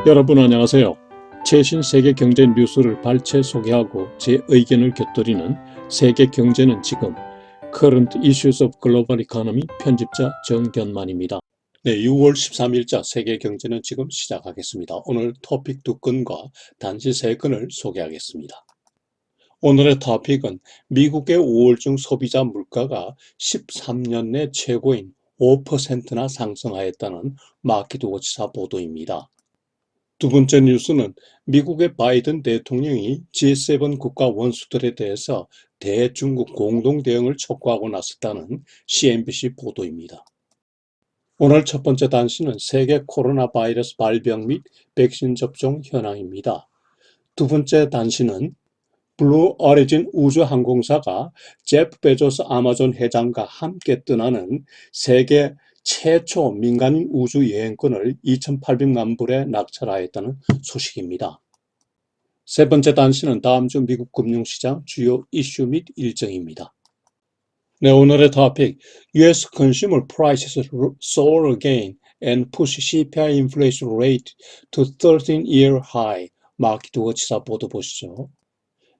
여러분 안녕하세요. 최신 세계 경제 뉴스를 발췌 소개하고 제 의견을 곁들이는 세계 경제는 지금 Current Issues of Global Economy 편집자 정견만입니다. 네, 6월 13일자 세계 경제는 지금 시작하겠습니다. 오늘 토픽 2건과 단시 3건을 소개하겠습니다. 오늘의 토픽은 미국의 5월 중 소비자 물가가 13년 내 최고인 5%나 상승하였다는 마켓워치사 보도입니다. 두 번째 뉴스는 미국의 바이든 대통령이 G7 국가 원수들에 대해서 대중국 공동 대응을 촉구하고 나섰다는 CNBC 보도입니다. 오늘 첫 번째 단시는 세계 코로나 바이러스 발병 및 백신 접종 현황입니다. 두 번째 단시는 블루 오리진 우주항공사가 제프 베조스 아마존 회장과 함께 떠나는 세계 최초 민간인 우주 여행권을 2,800만 불에 낙찰하였다는 소식입니다. 세 번째 단시는 다음 주 미국 금융시장 주요 이슈 및 일정입니다. 네, 오늘의 토픽, US Consumer Prices soar again and push CPI inflation rate to 13-year high. 마켓워치사 보도 보시죠.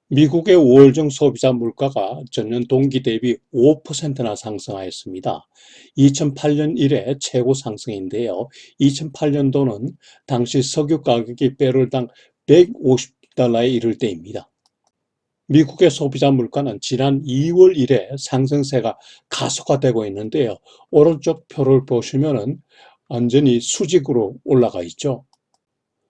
미국의 5월 중 소비자 물가가 전년 동기 대비 5%나 상승하였습니다. 2008년 이래 최고 상승인데요. 2008년도는 당시 석유 가격이 배럴당 150달러에 이를 때입니다. 미국의 소비자 물가는 지난 2월 이래 상승세가 가속화되고 있는데요. 오른쪽 표를 보시면은 완전히 수직으로 올라가 있죠.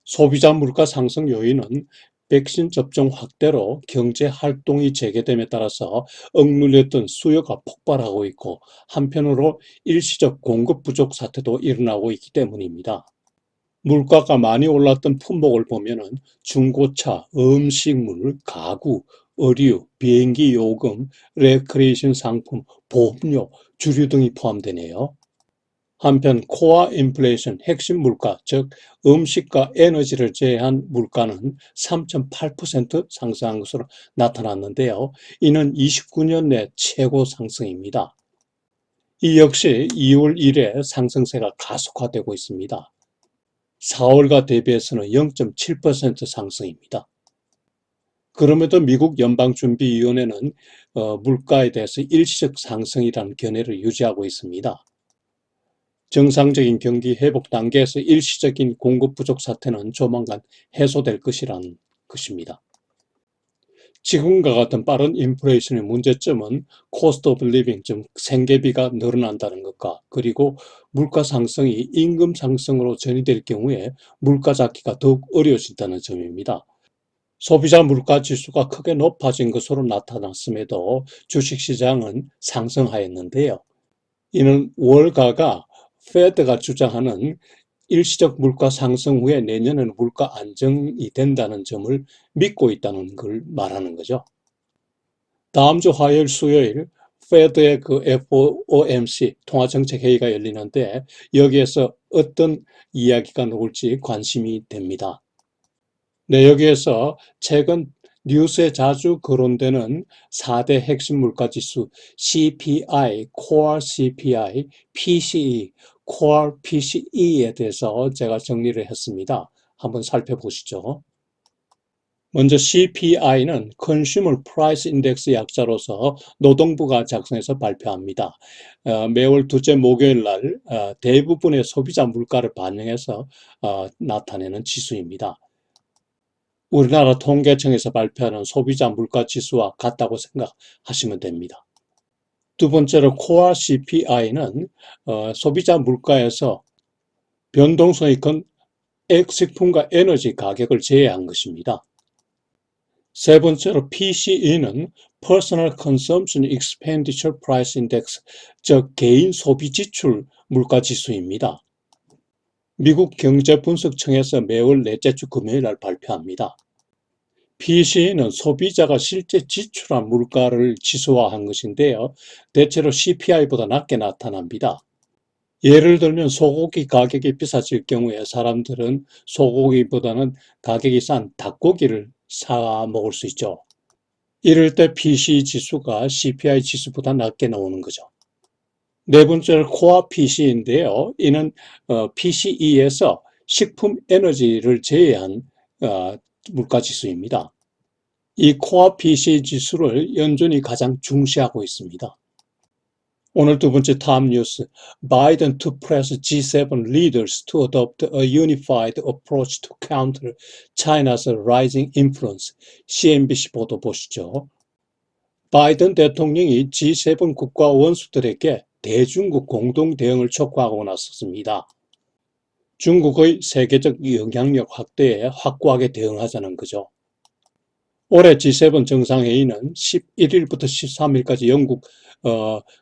소비자 물가 상승 요인은 백신 접종 확대로 경제 활동이 재개됨에 따라서 억눌렸던 수요가 폭발하고 있고, 한편으로 일시적 공급 부족 사태도 일어나고 있기 때문입니다. 물가가 많이 올랐던 품목을 보면은 중고차, 음식물, 가구, 의류, 비행기 요금, 레크레이션 상품, 보험료, 주류 등이 포함되네요. 한편 코어 인플레이션, 핵심 물가, 즉 음식과 에너지를 제외한 물가는 3.8% 상승한 것으로 나타났는데요. 이는 29년 내 최고 상승입니다. 이 역시 2월 이래 상승세가 가속화되고 있습니다. 4월과 대비해서는 0.7% 상승입니다. 그럼에도 미국 연방준비위원회는 물가에 대해서 일시적 상승이라는 견해를 유지하고 있습니다. 정상적인 경기 회복 단계에서 일시적인 공급 부족 사태는 조만간 해소될 것이라는 것입니다. 지금과 같은 빠른 인플레이션의 문제점은 코스트 오브 리빙, 즉 생계비가 늘어난다는 것과, 그리고 물가 상승이 임금 상승으로 전이될 경우에 물가 잡기가 더욱 어려워진다는 점입니다. 소비자 물가 지수가 크게 높아진 것으로 나타났음에도 주식시장은 상승하였는데요. 이는 월가가 페드가 주장하는 일시적 물가 상승 후에 내년에는 물가 안정이 된다는 점을 믿고 있다는 걸 말하는 거죠. 다음 주 화요일, 수요일 페드의 그 FOMC 통화정책회의가 열리는데 여기에서 어떤 이야기가 나올지 관심이 됩니다. 네, 여기에서 최근 뉴스에 자주 거론되는 4대 핵심 물가지수 CPI, Core CPI, PCE, Core PCE에 대해서 제가 정리를 했습니다. 한번 살펴보시죠. 먼저 CPI는 Consumer Price Index 약자로서 노동부가 작성해서 발표합니다. 매월 둘째 목요일 날 대부분의 소비자 물가를 반영해서 나타내는 지수입니다. 우리나라 통계청에서 발표하는 소비자 물가 지수와 같다고 생각하시면 됩니다. 두 번째로 코어 CPI는 소비자 물가에서 변동성이 큰 식품과 에너지 가격을 제외한 것입니다. 세 번째로 PCE는 Personal Consumption Expenditure Price Index, 즉 개인 소비 지출 물가 지수입니다. 미국 경제분석청에서 매월 넷째 주 금요일 날 발표합니다. PCE는 소비자가 실제 지출한 물가를 지수화한 것인데요. 대체로 CPI보다 낮게 나타납니다. 예를 들면 소고기 가격이 비싸질 경우에 사람들은 소고기보다는 가격이 싼 닭고기를 사 먹을 수 있죠. 이럴 때 PCE 지수가 CPI 지수보다 낮게 나오는 거죠. 네 번째는 코어 PC인데요. 이는 PCE에서 식품 에너지를 제외한 물가지수입니다. 이 코어 PC 지수를 연준이 가장 중시하고 있습니다. 오늘 두 번째 탑 뉴스, Biden to press G7 leaders to adopt a unified approach to counter China's rising influence. CNBC 보도 보시죠. 바이든 대통령이 G7 국가 원수들에게 대중국 공동 대응을 촉구하고 나섰습니다. 중국의 세계적 영향력 확대에 확고하게 대응하자는 거죠. 올해 G7 정상회의는 11일부터 13일까지 영국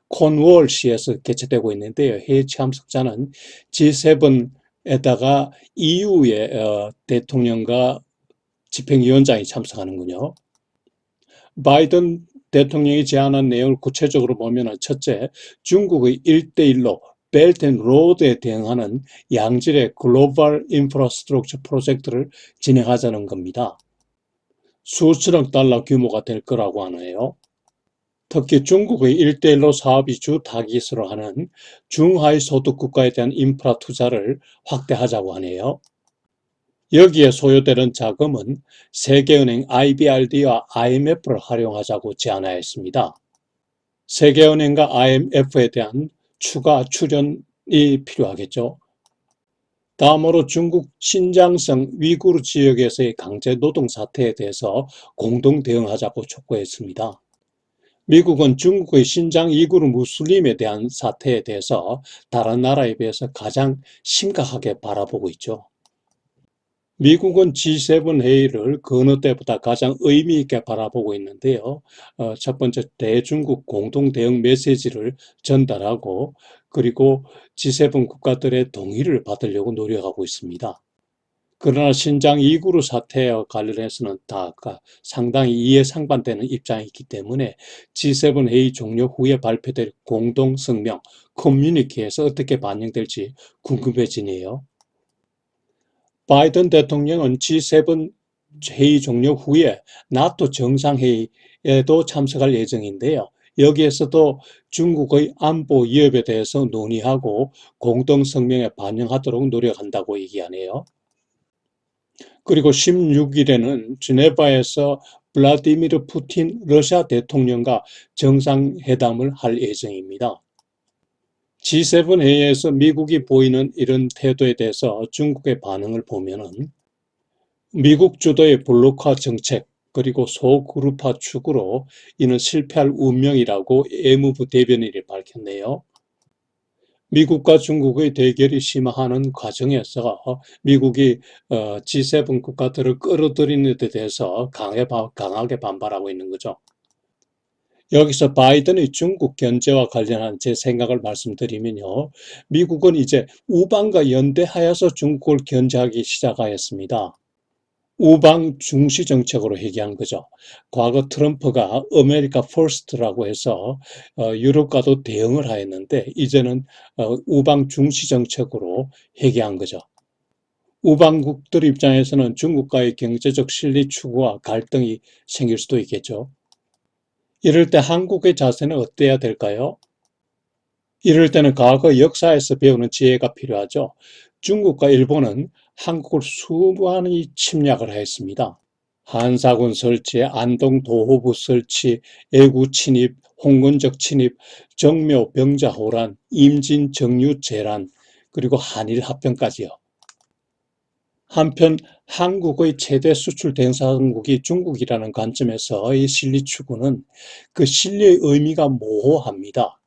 콘월시에서 개최되고 있는데요. 회의 참석자는 G7에다가 EU의 대통령과 집행위원장이 참석하는군요. 바이든 대통령이 제안한 내용을 구체적으로 보면 첫째, 중국의 1대1로 벨트 앤 로드에 대응하는 양질의 글로벌 인프라스트럭처 프로젝트를 진행하자는 겁니다. 수천억 달러 규모가 될 거라고 하네요. 특히 중국의 1대1로 사업이 주 타깃으로 하는 중하위 소득 국가에 대한 인프라 투자를 확대하자고 하네요. 여기에 소요되는 자금은 세계은행 IBRD와 IMF를 활용하자고 제안하였습니다. 세계은행과 IMF에 대한 추가 출연이 필요하겠죠. 다음으로 중국 신장성 위구르 지역에서의 강제 노동 사태에 대해서 공동 대응하자고 촉구했습니다. 미국은 중국의 신장 위구르 무슬림에 대한 사태에 대해서 다른 나라에 비해서 가장 심각하게 바라보고 있죠. 미국은 G7 회의를 그 어느 때보다 가장 의미 있게 바라보고 있는데요. 첫 번째, 대중국 공동 대응 메시지를 전달하고 그리고 G7 국가들의 동의를 받으려고 노력하고 있습니다. 그러나 신장 위구르 사태와 관련해서는 다 상당히 이해상반되는 입장이 있기 때문에 G7 회의 종료 후에 발표될 공동 성명, 커뮤니케에서 어떻게 반영될지 궁금해지네요. 바이든 대통령은 G7 회의 종료 후에 나토 정상회의에도 참석할 예정인데요. 여기에서도 중국의 안보 위협에 대해서 논의하고 공동성명에 반영하도록 노력한다고 얘기하네요. 그리고 16일에는 지네바에서 블라디미르 푸틴 러시아 대통령과 정상회담을 할 예정입니다. G7 회의에서 미국이 보이는 이런 태도에 대해서 중국의 반응을 보면은 미국 주도의 블록화 정책 그리고 소그룹화 축으로 이는 실패할 운명이라고 외무부 대변인이 밝혔네요. 미국과 중국의 대결이 심화하는 과정에서 미국이 G7 국가들을 끌어들이는 데 대해서 강하게 반발하고 있는 거죠. 여기서 바이든의 중국 견제와 관련한 제 생각을 말씀드리면요. 미국은 이제 우방과 연대하여서 중국을 견제하기 시작하였습니다. 우방 중시 정책으로 회귀한 거죠. 과거 트럼프가 아메리카 퍼스트라고 해서 유럽과도 대응을 하였는데 이제는 우방 중시 정책으로 회귀한 거죠. 우방국들 입장에서는 중국과의 경제적 실리 추구와 갈등이 생길 수도 있겠죠. 이럴 때 한국의 자세는 어때야 될까요? 이럴 때는 과거 역사에서 배우는 지혜가 필요하죠. 중국과 일본은 한국을 수많이 침략을 했습니다. 한사군 설치, 안동 도호부 설치, 애구 침입, 홍건적 침입, 정묘 병자 호란, 임진 정유 재란, 그리고 한일 합병까지요. 한편 한국의 최대 수출 대상국이 중국이라는 관점에서 이 실리 추구는 그 실리의 의미가 모호합니다.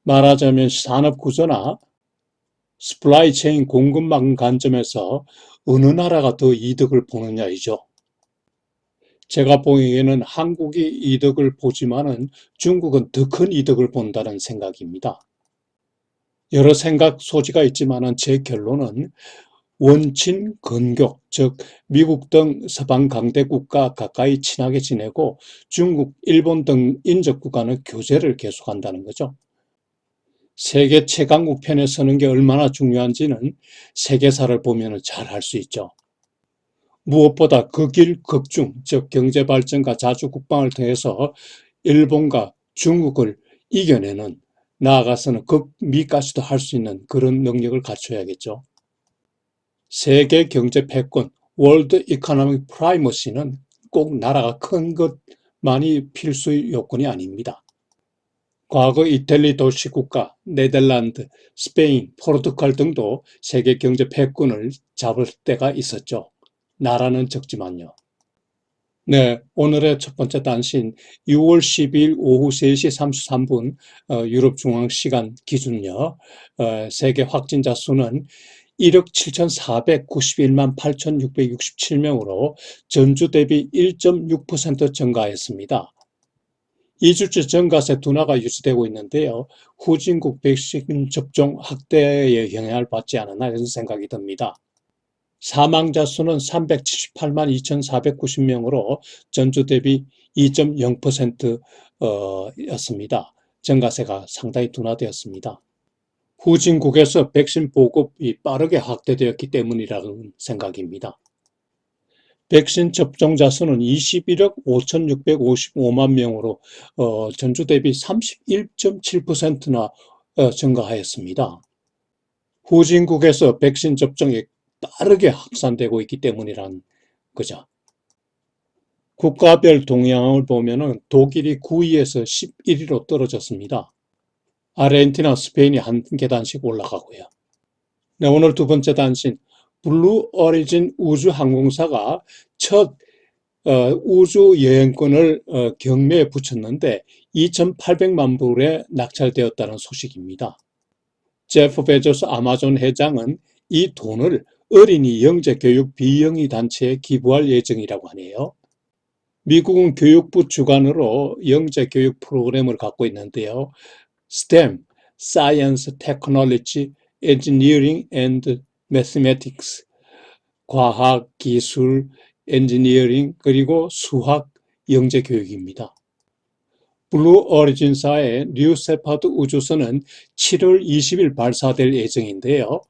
말하자면 산업 구조나 스플라이 체인 공급망 관점에서 어느 나라가 더 이득을 보느냐이죠. 제가 보기에는 한국이 이득을 보지만은 중국은 더 큰 이득을 본다는 생각입니다. 여러 생각 소지가 있지만은 제 결론은 원친 건격, 즉 미국 등 서방 강대국과 가까이 친하게 지내고 중국, 일본 등 인접 국가는 교제를 계속한다는 거죠. 세계 최강국 편에 서는 게 얼마나 중요한지는 세계사를 보면 잘 알 수 있죠. 무엇보다 극일 극중, 즉 경제발전과 자주국방을 통해서 일본과 중국을 이겨내는, 나아가서는 극미까지도 할 수 있는 그런 능력을 갖춰야겠죠. 세계 경제 패권, 월드 이코노믹 프라이머시는 꼭 나라가 큰 것만이 필수 요건이 아닙니다. 과거 이탈리 도시국가, 네덜란드, 스페인, 포르투갈 등도 세계 경제 패권을 잡을 때가 있었죠. 나라는 적지만요. 네, 오늘의 첫 번째 단신 6월 12일 오후 3시 33분 유럽 중앙 시간 기준요. 세계 확진자 수는 1억 7,491만 8,667명으로 전주 대비 1.6% 증가했습니다. 2주째 증가세 둔화가 유지되고 있는데요. 후진국 백신 접종 확대에 영향을 받지 않았나 이런 생각이 듭니다. 사망자 수는 378만 2,490명으로 전주 대비 2.0% 였습니다. 증가세가 상당히 둔화되었습니다. 후진국에서 백신 보급이 빠르게 확대되었기 때문이라는 생각입니다. 백신 접종자 수는 21억 5,655만 명으로 전주 대비 31.7%나 증가하였습니다. 후진국에서 백신 접종이 빠르게 확산되고 있기 때문이란 거죠. 국가별 동향을 보면은 독일이 9위에서 11위로 떨어졌습니다. 아르헨티나, 스페인이 한 계단씩 올라가고요. 네, 오늘 두 번째 단신, 블루 오리진 우주항공사가 첫 우주 여행권을 경매에 붙였는데 2,800만 불에 낙찰되었다는 소식입니다. 제프 베조스 아마존 회장은 이 돈을 어린이 영재교육 비영리 단체에 기부할 예정이라고 하네요. 미국은 교육부 주관으로 영재교육 프로그램을 갖고 있는데요. STEM, Science, Technology, Engineering and Mathematics, 과학, 기술, 엔지니어링, 그리고 수학 영재교육입니다. 블루 오리진사의 뉴 세파드 우주선은 7월 20일 발사될 예정인데요.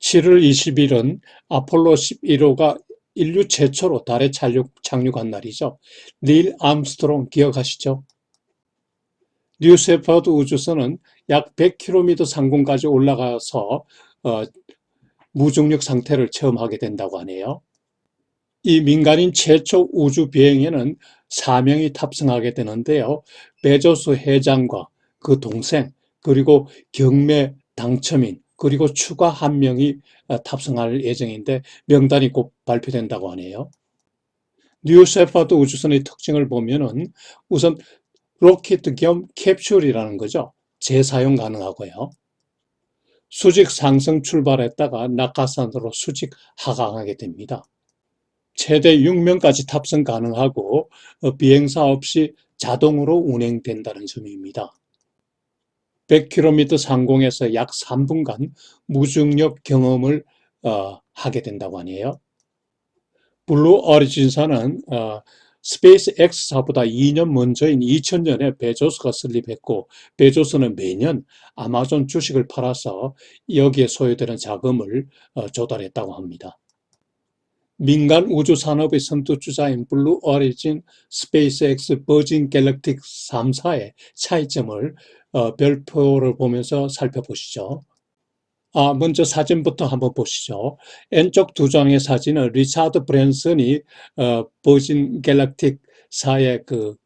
7월 20일은 아폴로 11호가 인류 최초로 달에 착륙한 날이죠. 닐 암스트롱 기억하시죠? 뉴 세파드 우주선은 약 100km 상공까지 올라가서 무중력 상태를 체험하게 된다고 하네요. 이 민간인 최초 우주 비행에는 4명이 탑승하게 되는데요. 베조스 회장과 그 동생, 그리고 경매 당첨인, 그리고 추가 한 명이 탑승할 예정인데 명단이 곧 발표된다고 하네요. 뉴 셰퍼드 우주선의 특징을 보면은 우선 로켓 겸 캡슐이라는 거죠. 재사용 가능하고요. 수직 상승 출발했다가 낙하산으로 수직 하강하게 됩니다. 최대 6명까지 탑승 가능하고 비행사 없이 자동으로 운행된다는 점입니다. 100km 상공에서 약 3분간 무중력 경험을 하게 된다고 하네요. 블루 오리진사는 스페이스 X사보다 2년 먼저인 2000년에 베조스가 설립했고 베조스는 매년 아마존 주식을 팔아서 여기에 소요되는 자금을 조달했다고 합니다. 민간 우주 산업의 선두주자인 블루 오리진, 스페이스X, 버진 갤럭틱 3사의 차이점을 별표를 보면서 살펴보시죠. 먼저 사진부터 한번 보시죠. 왼쪽 두 장의 사진은 리차드 브랜슨이 버진 갤럭틱사의 그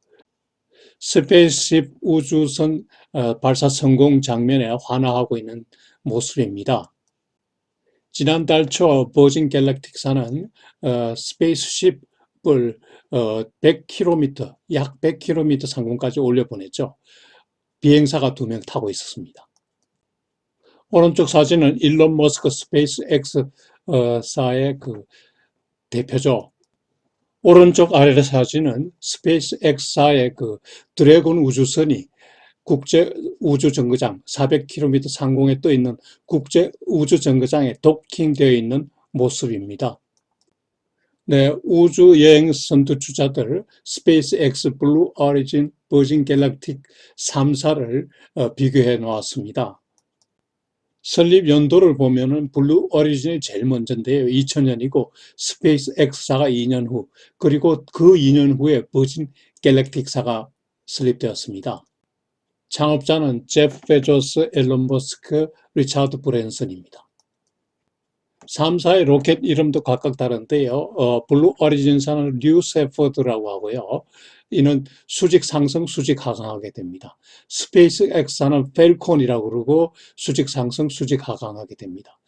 스페이스십 우주선 발사 성공 장면에 환호하고 있는 모습입니다. 지난달 초 버진 갤럭틱사는 스페이스십을 100km, 약 100km 상공까지 올려보냈죠. 비행사가 2명 타고 있었습니다. 오른쪽 사진은 일론 머스크 스페이스 X사의 그 대표죠. 오른쪽 아래 사진은 스페이스 X사의 그 드래곤 우주선이 국제 우주 정거장 400km 상공에 떠 있는 국제 우주 정거장에 도킹되어 있는 모습입니다. 네, 우주 여행 선두주자들 스페이스 X, 블루 오리진, 버진 갤럭틱 3사를 비교해 놓았습니다. 설립 연도를 보면은 블루 오리진이 제일 먼저인데요. 2000년이고 스페이스 X사가 2년 후, 그리고 그 2년 후에 버진 갤럭틱사가 설립되었습니다. 창업자는 제프 베조스, 앨런 머스크, 리차드 브랜슨입니다. 3사의 로켓 이름도 각각 다른데요. 블루 오리진사는 뉴 세퍼드라고 하고요. 이는 수직 상승, 수직 하강하게 됩니다. 스페이스 X사는 펠콘이라고 그러고 수직 상승, 수직 하강하게 됩니다.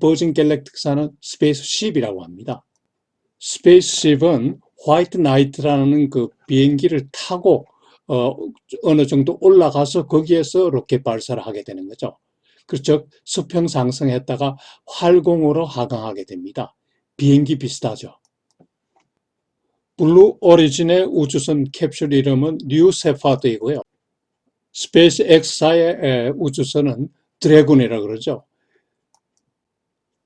버진 갤럭틱사는 스페이스 쉽이라고 합니다. 스페이스 쉽은 화이트 나이트라는 그 비행기를 타고 어느 정도 올라가서 거기에서 로켓 발사를 하게 되는 거죠. 즉 수평 상승했다가 활공으로 하강하게 됩니다. 비행기 비슷하죠. 블루 오리진의 우주선 캡슐 이름은 뉴 세파드이고요. 스페이스 X사의 우주선은 드래곤이라고 그러죠.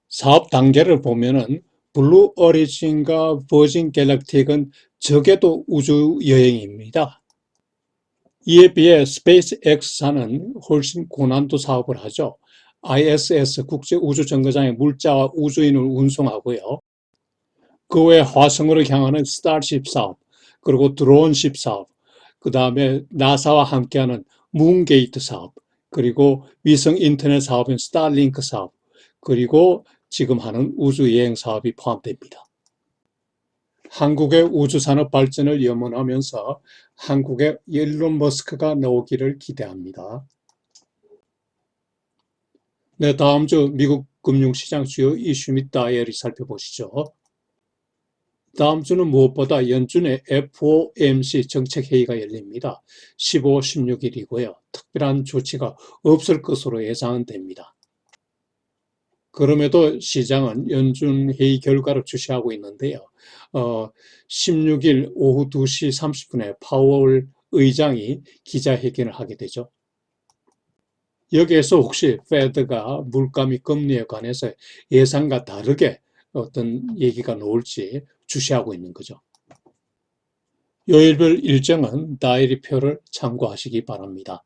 사업 단계를 보면은 블루 오리진과 버진 갤럭틱은 적게도 우주 여행입니다. 이에 비해 스페이스 X사는 훨씬 고난도 사업을 하죠. ISS 국제우주정거장에 물자와 우주인을 운송하고요. 그 외에 화성으로 향하는 스타쉽 사업, 그리고 드론십 사업, 그 다음에 나사와 함께하는 문게이트 사업, 그리고 위성 인터넷 사업인 스타링크 사업, 그리고 지금 하는 우주여행 사업이 포함됩니다. 한국의 우주산업 발전을 염원하면서 한국의 일론 머스크가 나오기를 기대합니다. 네, 다음 주 미국 금융시장 주요 이슈 및 다이어리 살펴보시죠. 다음 주는 무엇보다 연준의 FOMC 정책회의가 열립니다. 15, 16일이고요. 특별한 조치가 없을 것으로 예상됩니다. 그럼에도 시장은 연준 회의 결과를 주시하고 있는데요. 16일 오후 2시 30분에 파월 의장이 기자회견을 하게 되죠. 여기에서 혹시 페드가 물가 및 금리에 관해서 예상과 다르게 어떤 얘기가 나올지 주시하고 있는 거죠. 요일별 일정은 다이어리표를 참고하시기 바랍니다.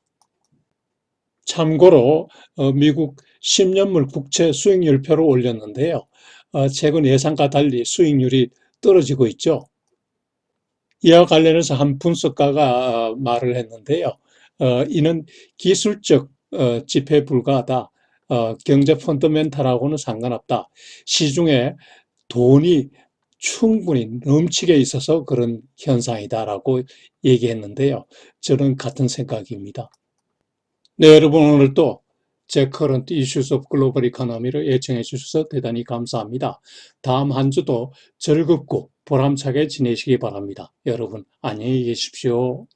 참고로 미국 10년물 국채 수익률표를 올렸는데요. 최근 예상과 달리 수익률이 떨어지고 있죠. 이와 관련해서 한 분석가가 말을 했는데요. 이는 기술적 집회 불가하다. 경제 펀더멘탈하고는 상관없다. 시중에 돈이 충분히 넘치게 있어서 그런 현상이다라고 얘기했는데요. 저는 같은 생각입니다. 네, 여러분 오늘 또 제 커런트 이슈스 오브 글로벌 이코노미를 예청해 주셔서 대단히 감사합니다. 다음 한 주도 즐겁고 보람차게 지내시기 바랍니다. 여러분 안녕히 계십시오.